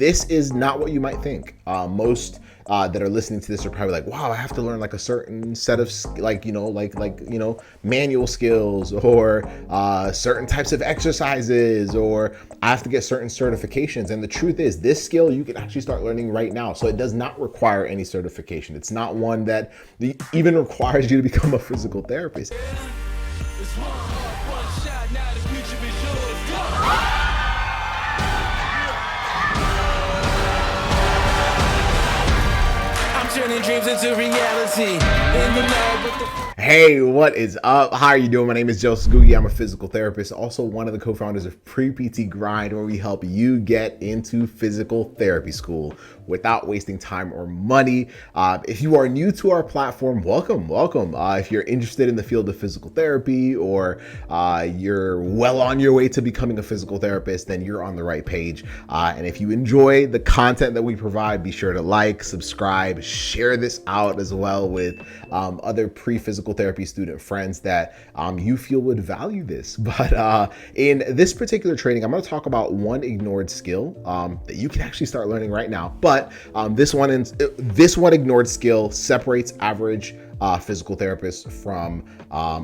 This is not what you might think. Most that are listening to this are probably like, wow, I have to learn like a certain set of manual skills, or certain types of exercises, or I have to get certain certifications. And the truth is, this skill you can actually start learning right now. So it does not require any certification. It's not one that even requires you to become a physical therapist. Turning dreams into reality in the lab with the... Hey, what is up? How are you doing? My name is Ngugi. I'm a physical therapist, also one of the co-founders of Pre-PT Grind, where we help you get into physical therapy school without wasting time or money. If you are new to our platform, welcome. If you're interested in the field of physical therapy, or you're well on your way to becoming a physical therapist, then you're on the right page. And if you enjoy the content that we provide, be sure to like, subscribe, share this out as well with other pre-physical therapy student friends that you feel would value this. But in this particular training, I'm going to talk about one ignored skill that you can actually start learning right now. But this one ignored skill separates average physical therapists from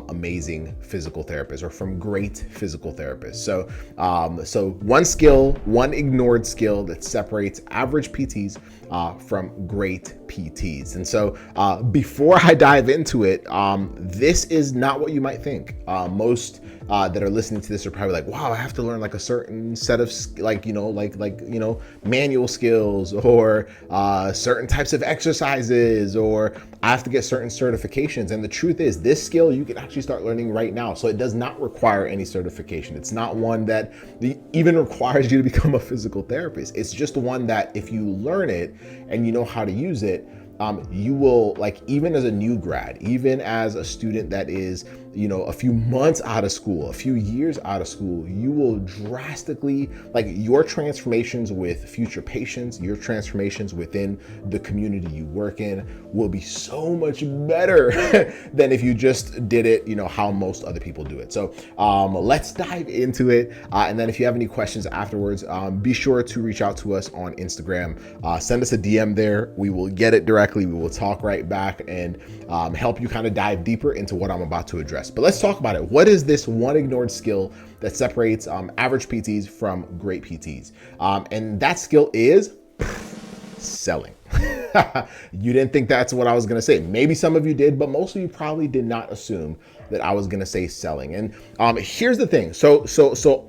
amazing physical therapists, or from great physical therapists. So one ignored skill that separates average PTs from great PTs. And so before I dive into it, this is not what you might think. Most that are listening to this are probably like, wow, I have to learn like a certain set of manual skills, or certain types of exercises, or I have to get certain certifications. And the truth is, this skill you can actually start learning right now. So it does not require any certification. It's not one that even requires you to become a physical therapist. It's just one that if you learn it and you know how to use it, you will, like, even as a new grad, even as a student that is, a few months out of school, a few years out of school, you will drastically, like, your transformations with future patients, your transformations within the community you work in will be so much better than if you just did it, how most other people do it. So let's dive into it. And then if you have any questions afterwards, be sure to reach out to us on Instagram. Send us a DM there. We will get it directly. We will talk right back and help you kind of dive deeper into what I'm about to address. But let's talk about it. What is this one ignored skill that separates average PTs from great PTs? And that skill is selling. You didn't think that's what I was going to say. Maybe some of you did, but most of you probably did not assume that I was going to say selling. And here's the thing. So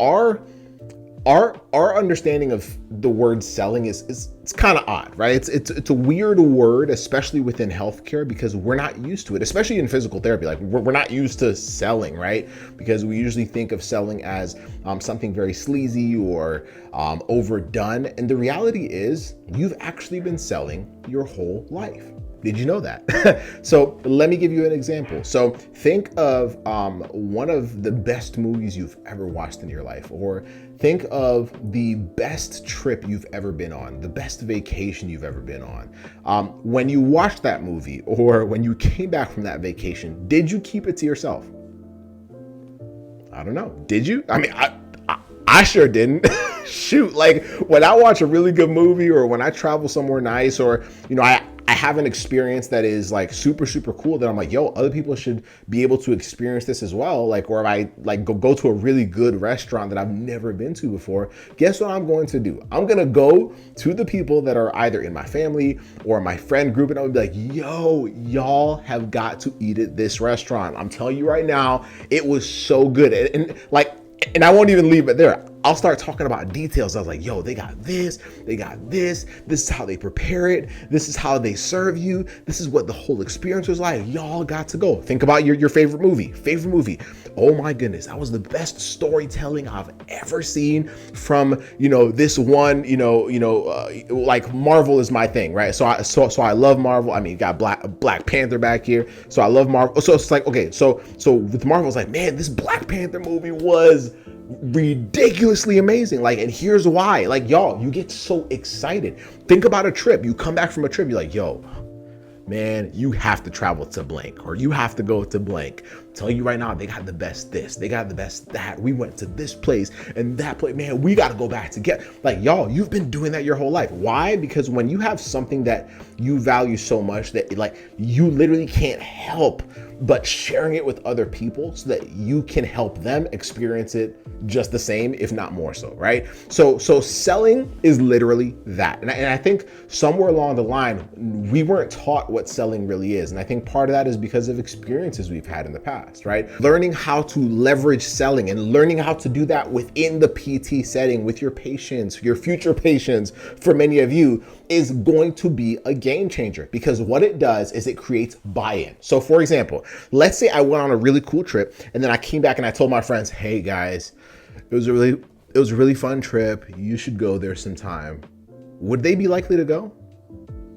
our understanding of the word selling is it's kind of odd, right? It's a weird word, especially within healthcare, because we're not used to it, especially in physical therapy. Like we're not used to selling, right? Because we usually think of selling as something very sleazy or overdone. And the reality is, you've actually been selling your whole life. Did you know that? So let me give you an example. So think of one of the best movies you've ever watched in your life, or think of the best trip you've ever been on, the best vacation you've ever been on. When you watched that movie, or when you came back from that vacation, did you keep it to yourself? I don't know. Did you? I mean, I sure didn't. Shoot, like when I watch a really good movie, or when I travel somewhere nice, or I have an experience that is like super, super cool, that I'm like, yo, other people should be able to experience this as well. Like, or if I like go to a really good restaurant that I've never been to before, guess what I'm going to do? I'm going to go to the people that are either in my family or my friend group, and I'll be like, yo, y'all have got to eat at this restaurant. I'm telling you right now, it was so good. And I won't even leave it there. I'll start talking about details. I was like, yo, they got this, this is how they prepare it, this is how they serve you, this is what the whole experience was like. Y'all got to go. Think about your favorite movie. Oh my goodness, that was the best storytelling I've ever seen from, this one, like Marvel is my thing, right? So I love Marvel. I mean, you got Black Panther back here. So I love Marvel. So it's like, okay, so with Marvel, it's like, man, this Black Panther movie was ridiculously amazing. Like, and here's why. Like, y'all, you get so excited. Think about a trip. You come back from a trip, you're like, yo, man, you have to travel to blank, or you have to go to blank. I'm telling you right now, they got the best this, they got the best that. We went to this place and that place, man, we got to go back together. Like, y'all, you've been doing that your whole life. Why? Because when you have something that you value so much that like you literally can't help but sharing it with other people so that you can help them experience it just the same, if not more so, right? So selling is literally that. And I think somewhere along the line, we weren't taught what selling really is. And I think part of that is because of experiences we've had in the past, right? Learning how to leverage selling and learning how to do that within the PT setting with your patients, your future patients, for many of you, is going to be a game changer, because what it does is it creates buy-in. So for example, let's say I went on a really cool trip and then I came back and I told my friends, hey guys, it was a really fun trip. You should go there sometime. Would they be likely to go?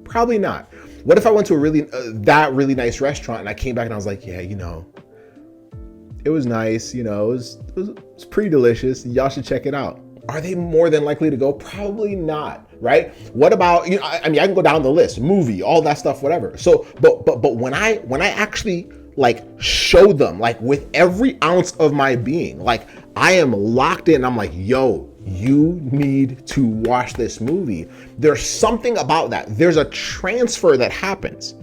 Probably not. What if I went to a really nice restaurant and I came back and I was like, yeah, it was nice, it was pretty delicious. Y'all should check it out. Are they more than likely to go? Probably not, right? What about, I can go down the list, movie, all that stuff, whatever. So, but when I actually like show them, like with every ounce of my being, like I am locked in, I'm like, yo, you need to watch this movie. There's something about that. There's a transfer that happens.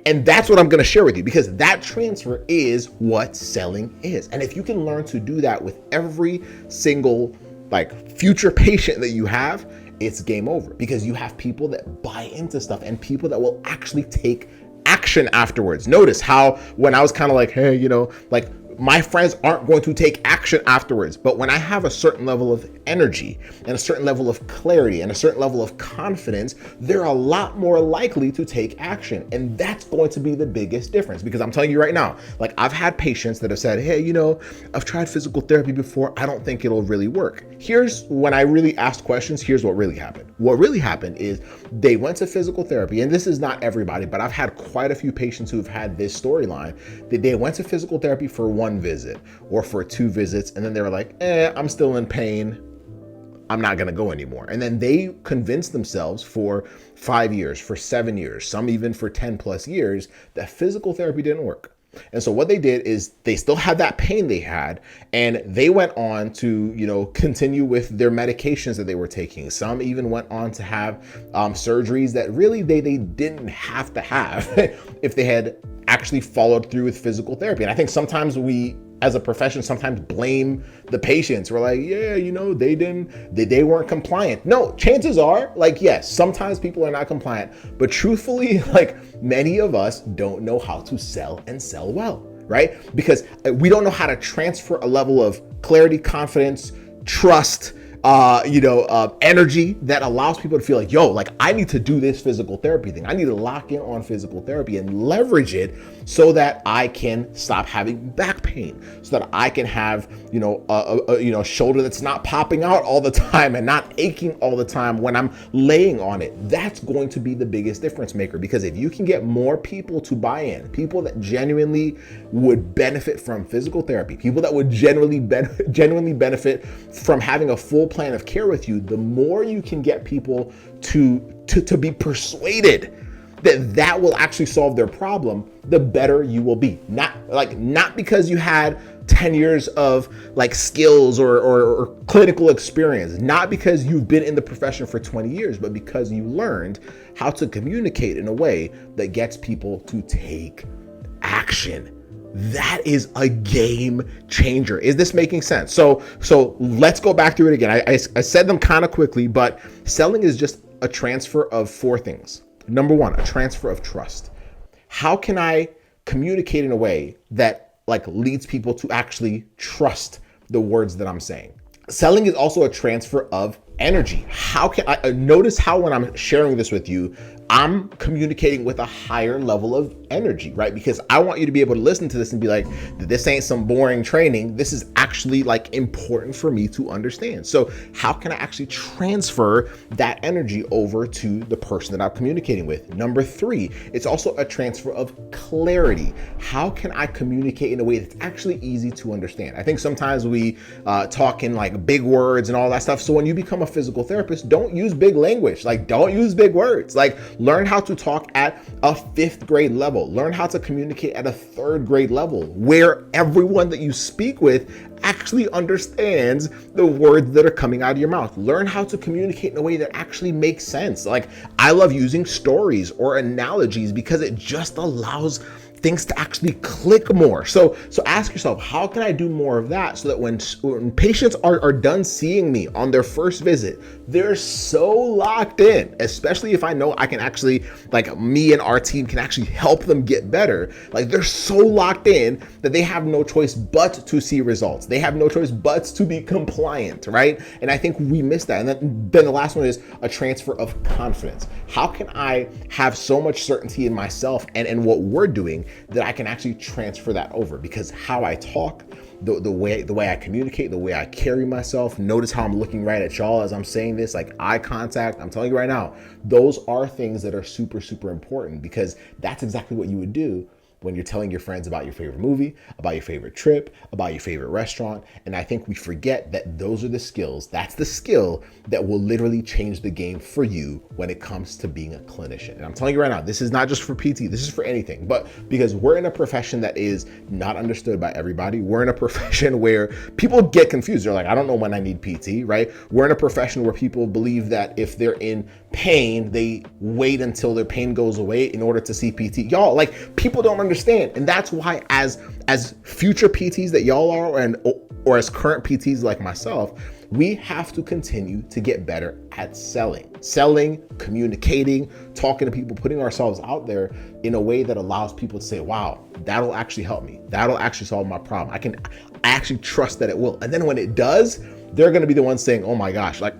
And that's what I'm going to share with you, because that transfer is what selling is. And if you can learn to do that with every single like future patient that you have, it's game over, because you have people that buy into stuff and people that will actually take action afterwards. Notice how when I was kind of like, hey, like my friends aren't going to take action afterwards. But when I have a certain level of energy and a certain level of clarity and a certain level of confidence, they're a lot more likely to take action. And that's going to be the biggest difference, because I'm telling you right now, like I've had patients that have said, hey, I've tried physical therapy before. I don't think it'll really work. Here's when I really asked questions. Here's what really happened. What really happened is they went to physical therapy, and this is not everybody, but I've had quite a few patients who've had this storyline, that they went to physical therapy for one visit or for 2 visits, and then they were like, I'm still in pain, I'm not gonna go anymore. And then they convinced themselves for 5 years, for 7 years, some even for 10 plus years, that physical therapy didn't work. And so what they did is they still had that pain they had, and they went on to, continue with their medications that they were taking. Some even went on to have surgeries that really they didn't have to have if they had actually followed through with physical therapy. And I think sometimes we, as a profession, sometimes blame the patients. We're like, yeah, they weren't compliant. No, chances are, like, yes, sometimes people are not compliant, but truthfully, like many of us don't know how to sell and sell well, right? Because we don't know how to transfer a level of clarity, confidence, trust, energy that allows people to feel like, yo, like I need to do this physical therapy thing. I need to lock in on physical therapy and leverage it so that I can stop having back pain, so that I can have, a shoulder that's not popping out all the time and not aching all the time when I'm laying on it. That's going to be the biggest difference maker, because if you can get more people to buy in, people that genuinely would benefit from physical therapy, people that would genuinely benefit from having a full plan of care with you, the more you can get people to be persuaded that will actually solve their problem, the better you will be. Not because you had 10 years of like skills or clinical experience, not because you've been in the profession for 20 years, but because you learned how to communicate in a way that gets people to take action. That is a game changer. Is this making sense? So let's go back through it again. I said them kind of quickly, but selling is just a transfer of 4 things. Number 1, a transfer of trust. How can I communicate in a way that like leads people to actually trust the words that I'm saying? Selling is also a transfer of energy. How can I notice how when I'm sharing this with you, I'm communicating with a higher level of energy, right? Because I want you to be able to listen to this and be like, this ain't some boring training. This is actually like important for me to understand. So how can I actually transfer that energy over to the person that I'm communicating with? Number 3, it's also a transfer of clarity. How can I communicate in a way that's actually easy to understand? I think sometimes we talk in like big words and all that stuff. So when you become a physical therapist, don't use big language. Like don't use big words. Like Learn how to talk at a 5th grade level. Learn how to communicate at a 3rd grade level, where everyone that you speak with actually understands the words that are coming out of your mouth. Learn how to communicate in a way that actually makes sense. Like, I love using stories or analogies because it just allows things to actually click more. So ask yourself, how can I do more of that so that when patients are done seeing me on their first visit, they're so locked in, especially if I know I can actually, like, me and our team can actually help them get better. Like, they're so locked in that they have no choice but to see results. They have no choice but to be compliant, right? And I think we miss that. And then the last one is a transfer of confidence. How can I have so much certainty in myself and what we're doing that I can actually transfer that over? Because how I talk, the way I communicate, the way I carry myself, notice how I'm looking right at y'all as I'm saying this, like eye contact, I'm telling you right now, those are things that are super, super important, because that's exactly what you would do when you're telling your friends about your favorite movie, about your favorite trip, about your favorite restaurant. And I think we forget that those are the skills. That's the skill that will literally change the game for you when it comes to being a clinician. And I'm telling you right now, this is not just for PT, this is for anything. But because we're in a profession that is not understood by everybody, we're in a profession where people get confused. They're like, I don't know when I need PT, right? We're in a profession where people believe that if they're in pain, they wait until their pain goes away in order to see PT. Y'all, like, people don't understand. And that's why as future PTs that y'all are, or as current PTs like myself, we have to continue to get better at selling, communicating, talking to people, putting ourselves out there in a way that allows people to say, wow, that'll actually help me. That'll actually solve my problem. I actually trust that it will. And then when it does, they're going to be the ones saying, oh my gosh, like,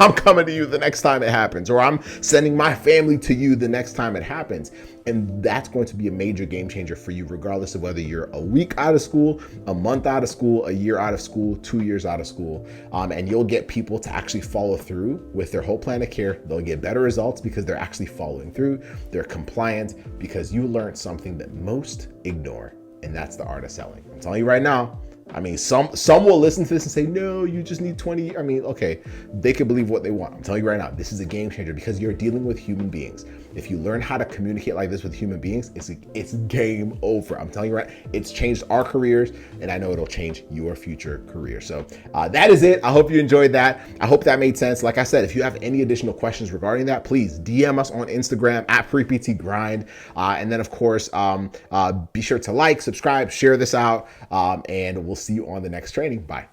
I'm coming to you the next time it happens, or I'm sending my family to you the next time it happens. And that's going to be a major game changer for you, regardless of whether you're a week out of school, a month out of school, a year out of school, 2 years out of school. And you'll get people to actually follow through with their whole plan of care. They'll get better results because they're actually following through. They're compliant because you learned something that most ignore, and that's the art of selling. I'm telling you right now. I mean, some will listen to this and say, no, you just need 20. I mean, okay, they can believe what they want. I'm telling you right now, this is a game changer because you're dealing with human beings. If you learn how to communicate like this with human beings, it's game over. I'm telling you right, it's changed our careers, and I know it'll change your future career. So that is it. I hope you enjoyed that. I hope that made sense. Like I said, if you have any additional questions regarding that, please DM us on Instagram at FreePTGrind. And then, of course, be sure to like, subscribe, share this out, and we'll see you on the next training. Bye.